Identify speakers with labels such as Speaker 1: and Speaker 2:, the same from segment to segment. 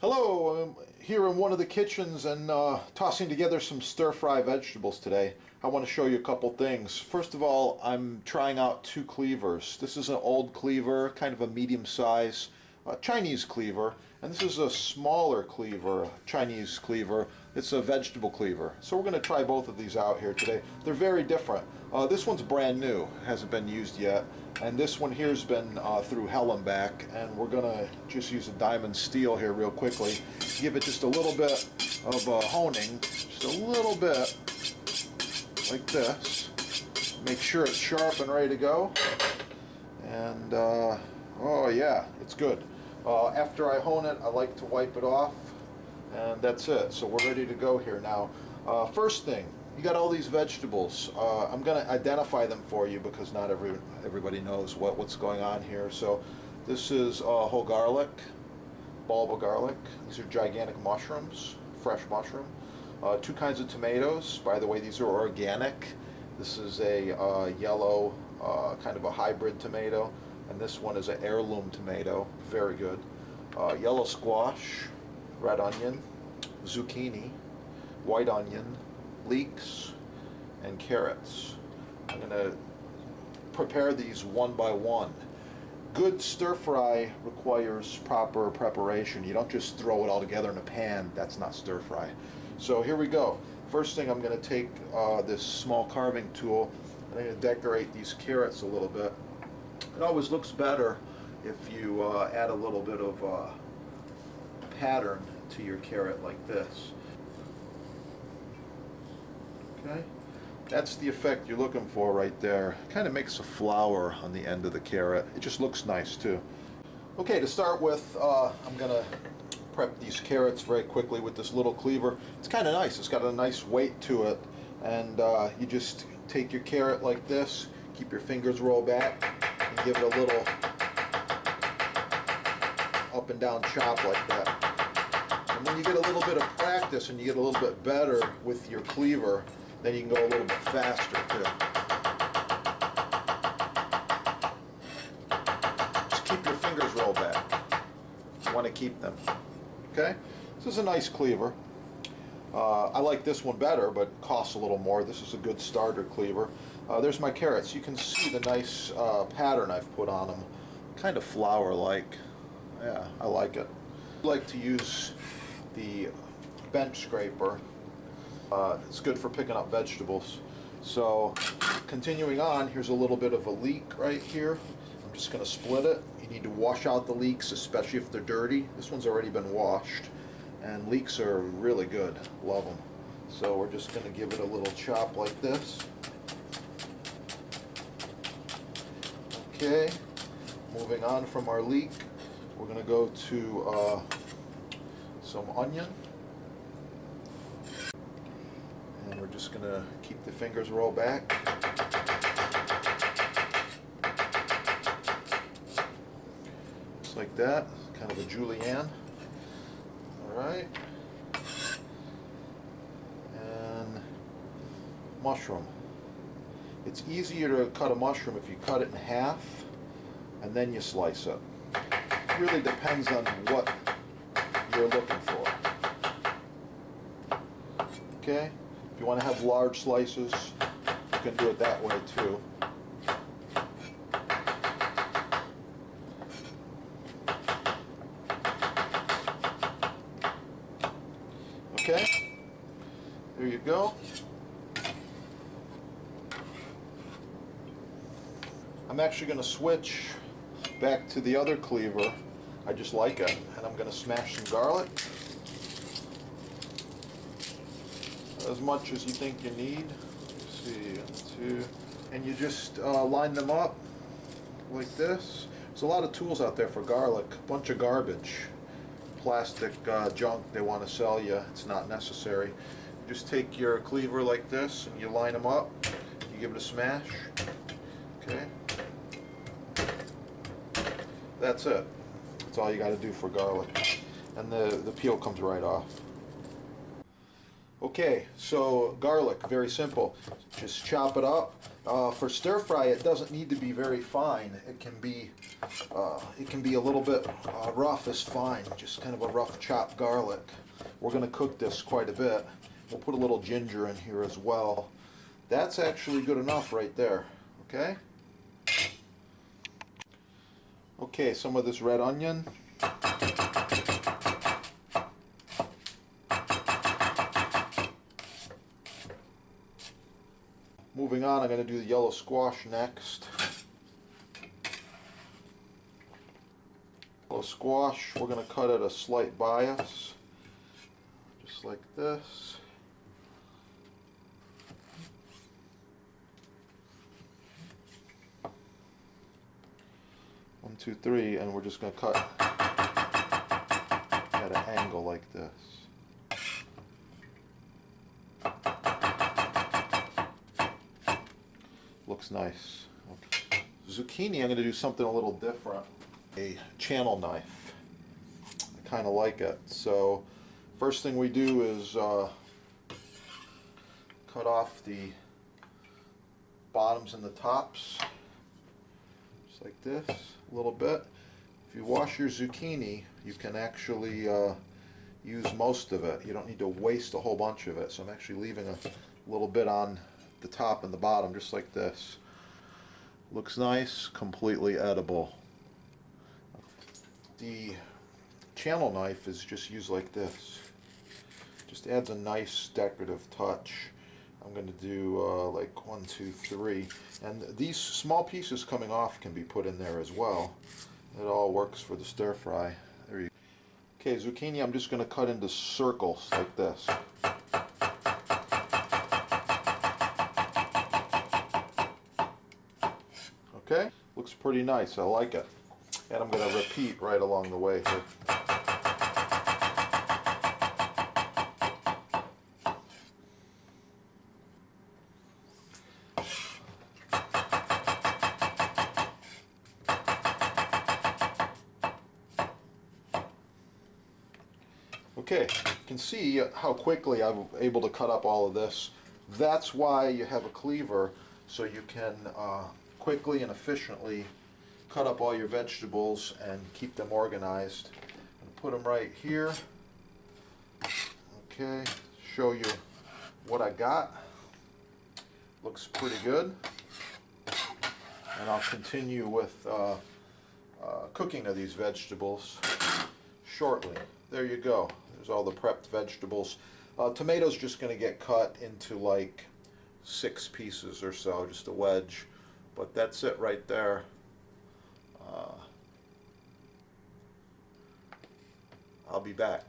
Speaker 1: Hello, I'm here in one of the kitchens and tossing together some stir-fry vegetables today. I want to show you a couple things. First of all, I'm trying out two cleavers. This is an old cleaver, kind of a medium size Chinese cleaver, and this is a smaller cleaver, Chinese cleaver. It's a vegetable cleaver. So we're going to try both of these out here today. They're very different. This one's brand new, hasn't been used yet. And this one here's been through hell and back, and we're gonna just use a diamond steel here real quickly. Give it just a little bit of honing, just a little bit, like this. Make sure it's sharp and ready to go. And oh yeah, it's good. After I hone it, I like to wipe it off, and that's it. So we're ready to go here now. First thing. You got all these vegetables. I'm going to identify them for you because not everybody knows what's going on here. So this is whole garlic, bulb of garlic. These are gigantic mushrooms, fresh mushroom. Two kinds of tomatoes. By the way, these are organic. This is a yellow, kind of a hybrid tomato, and this one is an heirloom tomato. Very good. Yellow squash, red onion, zucchini, white onion, leeks, and carrots. I'm going to prepare these one by one. Good stir fry requires proper preparation. You don't just throw it all together in a pan. That's not stir fry. So here we go. First thing, I'm going to take this small carving tool and I'm going to decorate these carrots a little bit. It always looks better if you add a little bit of pattern to your carrot like this. Okay, that's the effect you're looking for right there. Kind of makes a flower on the end of the carrot. It just looks nice too. Okay, to start with, I'm going to prep these carrots very quickly with this little cleaver. It's kind of nice. It's got a nice weight to it. And you just take your carrot like this, keep your fingers rolled back, and give it a little up and down chop like that. And when you get a little bit of practice and you get a little bit better with your cleaver, then you can go a little bit faster too. Just keep your fingers rolled back. You want to keep them. Okay? This is a nice cleaver. I like this one better, but it costs a little more. This is a good starter cleaver. There's my carrots. You can see the nice pattern I've put on them. Kind of flower-like. Yeah, I like it. I like to use the bench scraper. It's good for picking up vegetables. So continuing on, here's a little bit of a leek right here. I'm just going to split it. You need to wash out the leeks, especially if they're dirty. This one's already been washed, and leeks are really good. Love them. So we're just going to give it a little chop like this. Okay, moving on from our leek, we're going to go to some onion. And we're just going to keep the fingers rolled back. Just like that, kind of a julienne. Alright. And mushroom. It's easier to cut a mushroom if you cut it in half and then you slice it. It really depends on what you're looking for. Okay? If you want to have large slices, you can do it that way too. Okay, there you go. I'm actually going to switch back to the other cleaver. I just like it. And I'm going to smash some garlic. As much as you think you need. Let's see, 1, 2, and you just line them up like this. There's a lot of tools out there for garlic, a bunch of garbage, plastic junk they want to sell you. It's not necessary. You just take your cleaver like this and you line them up. You give it a smash. Okay. That's it. That's all you got to do for garlic, and the peel comes right off. Okay, so garlic, very simple. Just chop it up. For stir fry, it doesn't need to be very fine. It can be a little bit rough as fine, just kind of a rough chopped garlic. We're going to cook this quite a bit. We'll put a little ginger in here as well. That's actually good enough right there. Okay? Okay, some of this red onion. Moving on, I'm going to do the yellow squash next. Yellow squash, we're going to cut at a slight bias, just like this. One, two, three, and we're just going to cut at an angle like this. Looks nice. Okay. Zucchini, I'm going to do something a little different. A channel knife. I kind of like it. So first thing we do is cut off the bottoms and the tops, just like this, a little bit. If you wash your zucchini, you can actually use most of it. You don't need to waste a whole bunch of it. So I'm actually leaving a little bit on the top and the bottom, just like this. Looks nice, completely edible. The channel knife is just used like this. Just adds a nice decorative touch. I'm going to do like 1, 2, 3. And these small pieces coming off can be put in there as well. It all works for the stir fry. There you go. Okay, zucchini I'm just going to cut into circles like this. Okay, looks pretty nice. I like it. And I'm going to repeat right along the way here. Okay, you can see how quickly I'm able to cut up all of this. That's why you have a cleaver, so you can quickly and efficiently cut up all your vegetables and keep them organized. And put them right here. Okay, show you what I got. Looks pretty good. And I'll continue with cooking of these vegetables shortly. There you go. There's all the prepped vegetables. Tomatoes just going to get cut into like 6 pieces or so, just a wedge. But that's it right there. I'll be back.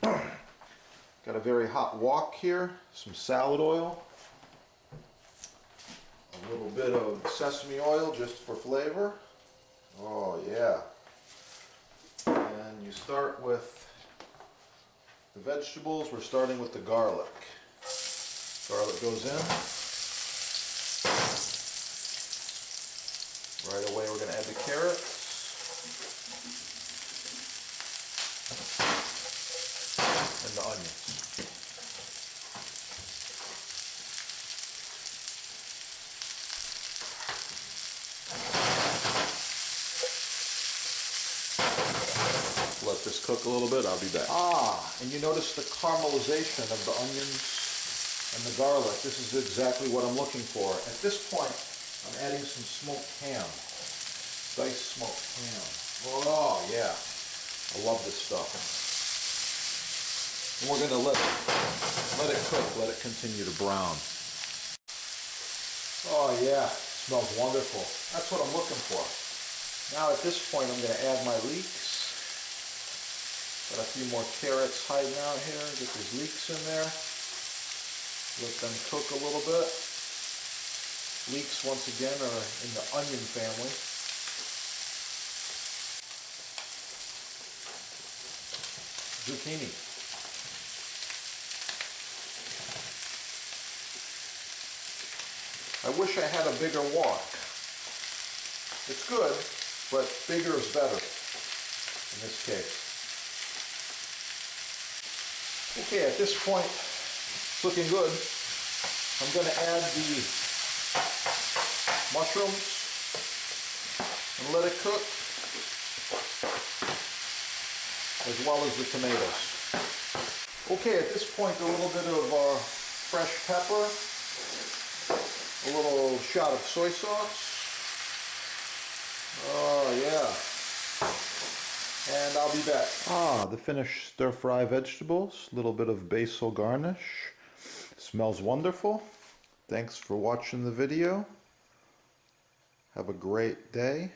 Speaker 1: Got a very hot wok here, some salad oil, a little bit of sesame oil just for flavor. Oh yeah. And you start with the vegetables. We're starting with the garlic. Garlic goes in. Right away we're going to add the carrots. And the onions. Let this cook a little bit, I'll be back. And you notice the caramelization of the onions and the garlic. This is exactly what I'm looking for. At this point, I'm adding some smoked ham. Diced smoked ham. Oh, yeah. I love this stuff. And we're going to let it cook, let it continue to brown. Oh, yeah. It smells wonderful. That's what I'm looking for. Now, at this point, I'm going to add my leeks. Got a few more carrots hiding out here. Get these leeks in there. Let them cook a little bit. Leeks, once again, are in the onion family. Zucchini. I wish I had a bigger wok. It's good, but bigger is better in this case. Okay, at this point, it's looking good. I'm going to add the mushrooms and let it cook, as well as the tomatoes. Okay, at this point a little bit of fresh pepper, a little shot of soy sauce. Oh yeah. And I'll be back. Ah, the finished stir-fry vegetables, a little bit of basil garnish. Smells wonderful. Thanks for watching the video. Have a great day.